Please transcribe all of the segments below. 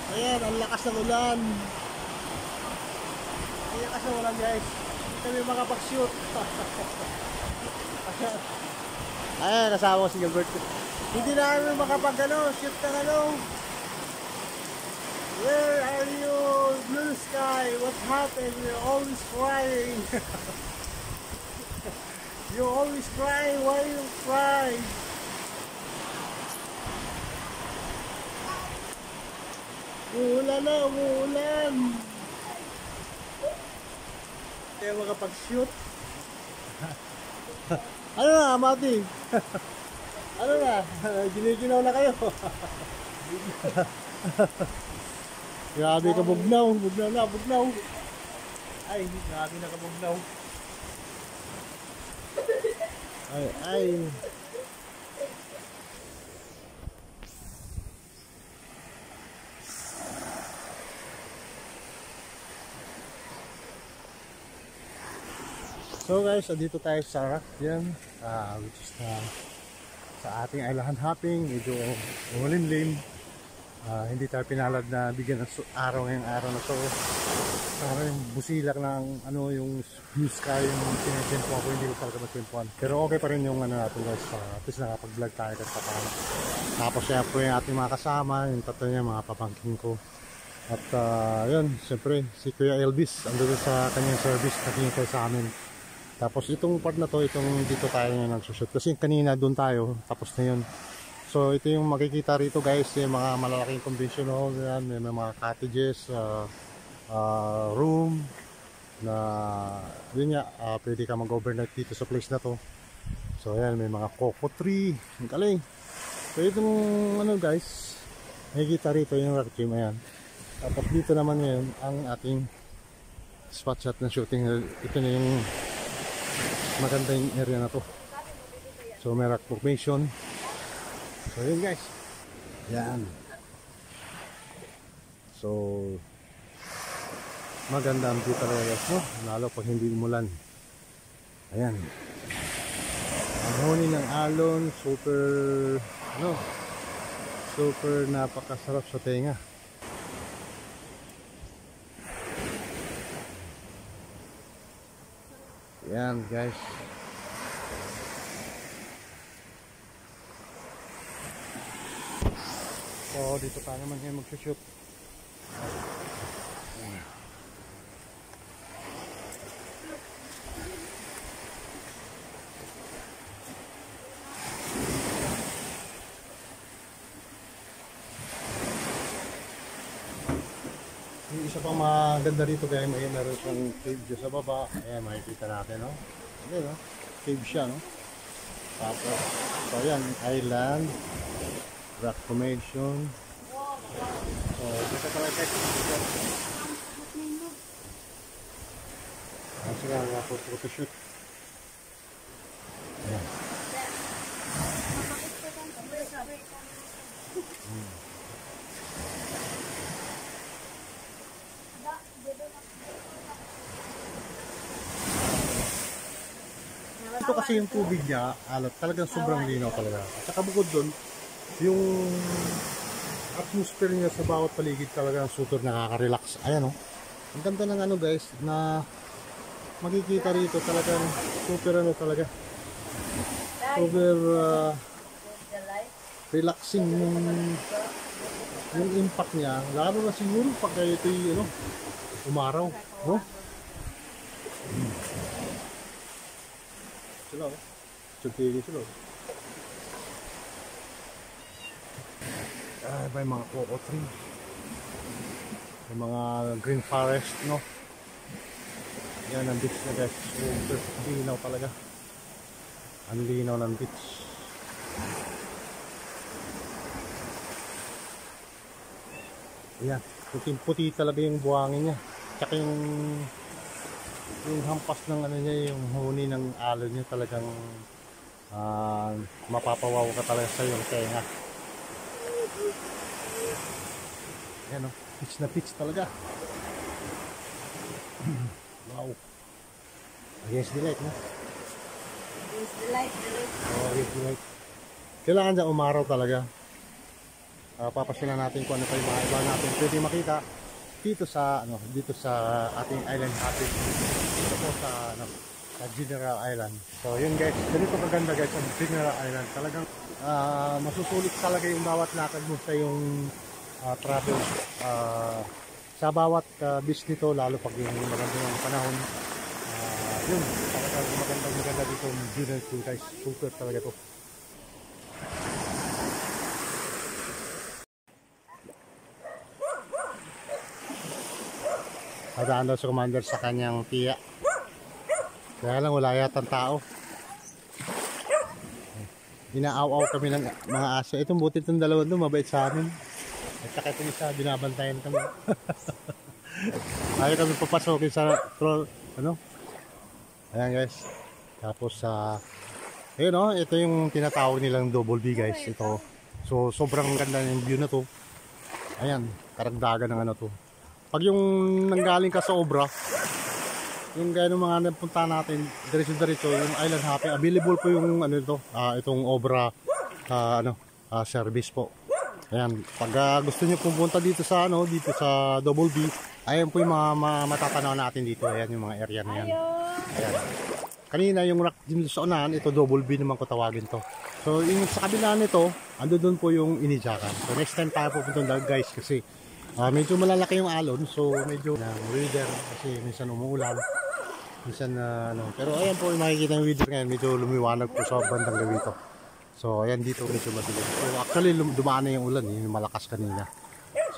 Ayan, ang lakas ng ulan. Ang lakas ng ulan guys. Hindi kami makapag-shoot. Ayan, kasama ko si Gilbert. Hindi na kami makapag-shoot ng ano. Where are you? Blue sky, what happened? You're always crying. You're always crying. Why you cry? Umuulan na, umuulan. Kaya makapag-shoot. Ano na, Mati? Ano na? Giniginaw na kayo. Grabe ka, bugnaw. Bugnaw na, bugnaw. Ay, grabe na ka, bugnaw. Ay, ay. So guys, dito tayo sa Rock yan, which is sa ating island hopping. Medyo malimlim. Hindi tayo pinalad na bigyan ng araw ngayong araw na to. Parang busilak ng ano, yung blue sky, yung tinitempo ako, hindi ko talaga matempuan. Pero okay pa rin yung ano natin guys, at least nakapag-vlog tayo kahit pa paano. Tapos syempre yung ating mga kasama, yung tatlo niya, mga papangking ko. At yun, syempre si Kuya Elvis, andun sa kanyang service, nakikita sa amin. Tapos itong part na to, itong dito tayo na nagsushoot. Kasi kanina doon tayo, tapos na yun. So ito yung makikita rito guys, yung mga malalaking convention hall, yan, may mga cottages, room, na yun nga, pwede ka mag-overnight dito sa place na to. So yan, may mga coco tree, ang galing. So itong ano guys, makikita rito yung rock gym, ayan. Tapos dito naman ngayon, ang ating spot shot na shooting. Ito na yung maganda yung area na to. So may rock formation. So yun guys, yan. So maganda ang view talaga guys, no? Lalo pag hindi umulan. Ayan, ang huni ng alon, super ano, super napakasarap sa tenga. Yan guys. So dito pa naman kayo mag-shoot. Yung isa pang maganda rito guys, may meron siyang cave dyan sa baba. Ayan, makikita natin, no? Ayan, no? Cave siya, no? Tapos, so ayan, island, rock formation. So, dito pala check. Ayan sila, photoshoot. Ayan. Ito kasi yung tubig niya, talagang sobrang linaw talaga. At saka bukod doon, yung atmosphere niya sa bawat paligid talaga super nakaka-relax. Ayan, oh. Ang ganda ng ano guys, na makikita rito talagang super ano talaga. Super relaxing yung impact niya. Lalo na siguro pag ito'y ano, umaraw, no? Sila, oh. Sugtili sila, oh. May mga coco tree. May mga green forest, no? Yan ang beach na guys. Super linaw talaga. Ang linaw ng beach. Ayan. Puti-puti talaga yung buhangin niya. Tsaka yung hampas ng ano niya, yung huni ng alon niya talagang mapapawaw ka talaga sa yung tenga. Ayan, o, pitch na pitch talaga. Wow. Against the light, no? Against the light, Oh, against the light. Kailangan dyan umaraw talaga. papasyalan natin kung ano pa yung mga iba natin pwede makita dito sa ating island hopping dito po sa sa General Island. So yun guys, ganito kaganda guys ang General Island. Talagang masusulit talaga yung bawat lakad mo sa yung travel sa bawat beach nito, lalo pag yung magandang panahon. Yun, talagang maganda dito yung General Tour guys. Super talaga to. Hadaan daw si Commander sa kanyang tiya. Kaya lang wala yatang tao. Inaaw-aw kami ng mga aso. Itong buti itong dalawa doon, mabait sa amin. At saka itong isa, binabantayan kami. Ayaw kami papasokin sa troll, ano? Ayan guys. Tapos ayun o, ito yung tinatawag nilang double B guys. Ito. So sobrang ganda yung view na to. Ayan, karagdagan ng ano to. Pag yung nanggaling ka sa obra, yung gaya ng mga napunta natin, diretso-diretso, yung island hopping, available po yung ano ito, itong obra service po. Ayan, pag gusto niyo pumunta dito sa dito sa Double B, ayan po yung mga matatanaw natin dito. Ayan yung mga area na yan. Ayan. Kanina yung rock din sa unahan, ito Double B naman ko tawagin to. So yung sa kabila nito, ando doon po yung Inijakan. So next time tayo pupunta guys kasi medyo malalaki yung alon, so medyo weather kasi minsan umuulan, minsan pero ayan po yung makikita yung weather ngayon, medyo lumiwanag po sa bandang gabi ito. So ayan dito medyo madilim. So actually dumaan na yung ulan, yung malakas kanina.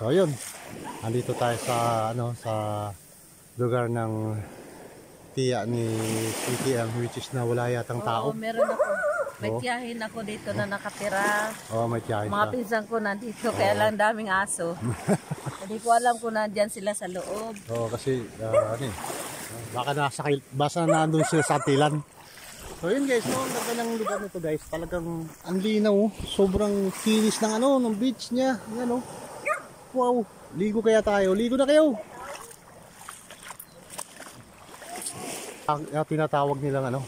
So ayun, andito tayo sa sa lugar ng tiya ni PTM, which is na wala yatang tao. Meron ako. May tiyahin ako dito na nakatira. May tiyahin mga pinsan ko nandito, kaya lang daming aso. Hindi ko alam kung nandyan sila sa loob. Kasi baka basta nandun sila sa Atilan. So yun guys, ang ganda ng lugar nito guys. Talagang ang linaw, sobrang kinis ng ng beach niya. Yan wow, ligo kaya tayo. Ligo na kayo. Ang tinatawag nilang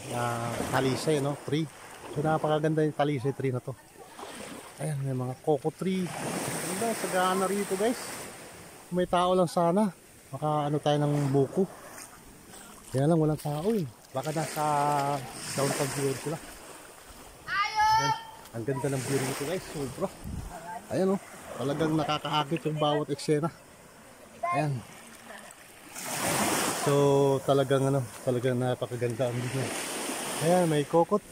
talisay, tree. So napakaganda yung talisay tree na to. Ayan, may mga coco tree. Ganda, sagana rito guys. Kung may tao lang sana, maka tayo ng buko. Kaya lang walang tao eh. Baka nasa downtown siguro sila. Ayan, ang ganda ng view nito guys, sobra. Ayan talagang nakakaakit yung bawat eksena. Ayan. So talagang talagang napakaganda ang view. Ayan, may coco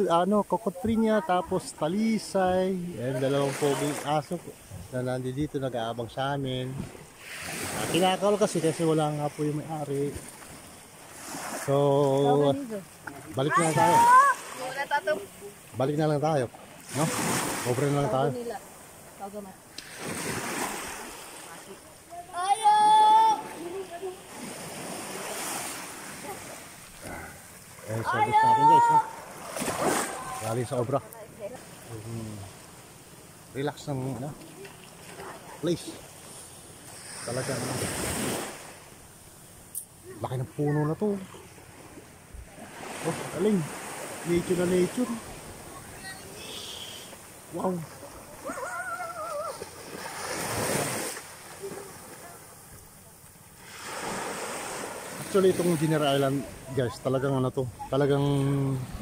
tree niya, tapos talisay, ayan, dalawang poging aso na nandito nag-aabang sa amin. Kinakawal kasi wala nga po yung may-ari. So balik na lang tayo. Balik na lang tayo, no? Over na lang tayo. Service natin guys, galing sa obra. Relax ng place. Talagang laki ng puno na to. Galing, nature na nature. Wow. Actually itong General Island guys, talagang talagang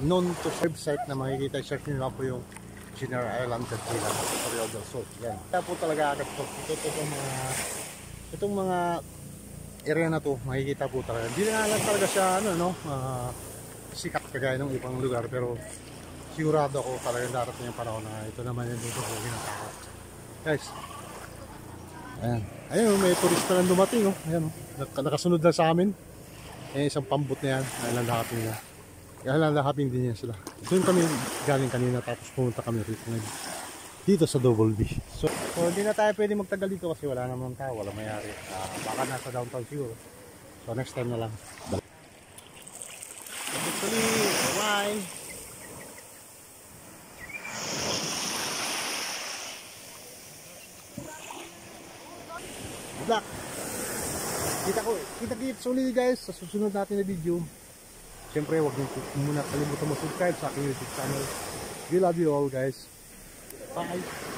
known to website na makikita, search nyo lang po yung General Island Katilan, Surigao del Sur. Yan. Kaya po talaga agad po. Itong mga area na to, makikita po talaga. Hindi na lang talaga siya sikat kagaya ng ibang lugar, pero sigurado ako talagang darating yung panahon na ito naman yung dito ko ginatawag. Guys, ayan. Ayun, may turista lang dumating. Ayan, nakasunod na sa amin. Isang pambot na yan, island hopping na. Island hopping din yan sila. Doon kami galing kanina, tapos pumunta kami rito ngayon. Dito sa Double B. So hindi na tayo pwede magtagal dito kasi wala naman tao, wala mayari. Baka nasa downtown siguro. So next time na lang. Actually, bye! Good luck! Kita-kits ulit guys sa susunod natin na video. Siyempre huwag niyo muna kalimutan mag-subscribe sa aking YouTube channel. We love you all guys. Bye!